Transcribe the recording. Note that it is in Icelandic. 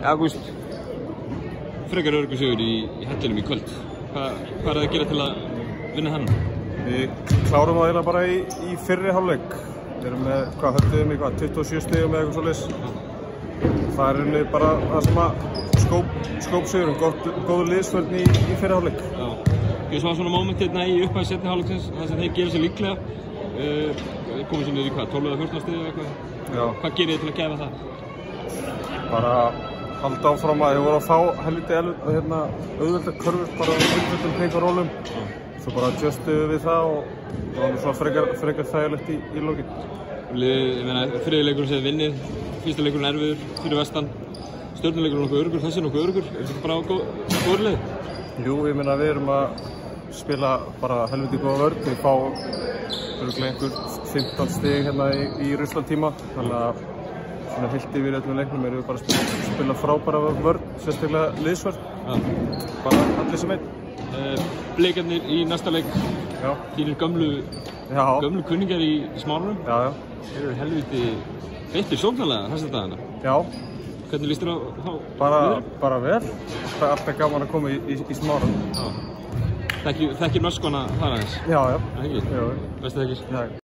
Ágúst, frekar öruggur sigur í hellinum í kvöld. Hvað er það að gera til að vinna hann? Við klárum það eiginlega bara í fyrri hálfleik. Við erum með, höfðum í 27 stigum eða eitthvað svoleiðis. Það er rauninni bara það sem að skópsigurum, góður liðsvörn í fyrri hálfleik. Já. Ég svo svona moment hérna í upphæði seinni hálfleiksins, þar sem þeir gera sér líklega. Komum sér niður í 12 eða 14 stig eða eitthvað. Já. Hvað gerir þið til að gefa það? Bara halda áfram að þið voru að fá helviti auðvelda körfur bara umfjöldum pengarólum. Svo bara adjustuðu við það og það var svona frekar þægilegt í lokin. Ég meina, þriði leikurinn sem þið vinnið, fyrsta leikurinn erfiður fyrir vestan. Stjörnuleikurinn nokkuð öruggur, þessi nokkuð öruggur. Er þetta bara góður leið? Jú, ég meina við erum að spila bara helviti góða vörn. Við fá örugglega einhver 15 stig hérna í Russlandtíma. Þannig að svona heilt yfir öllum leiknum erum við bara að spila frábæra vörn, sérstaklega liðsvörn. Bara allir sem einn. Bleikarnir í næsta leik, þínir gömlu kunningar í Smárunum. Já. Þeir eru helviti beittir sóknarlega þessa dagana. Já. Hvernig líst þér á bara vel. Það er alltaf gaman að koma í Smárunum. Þekkir norskona þar aðeins? Já. Ekki? Já. Bestu þekkir? Já.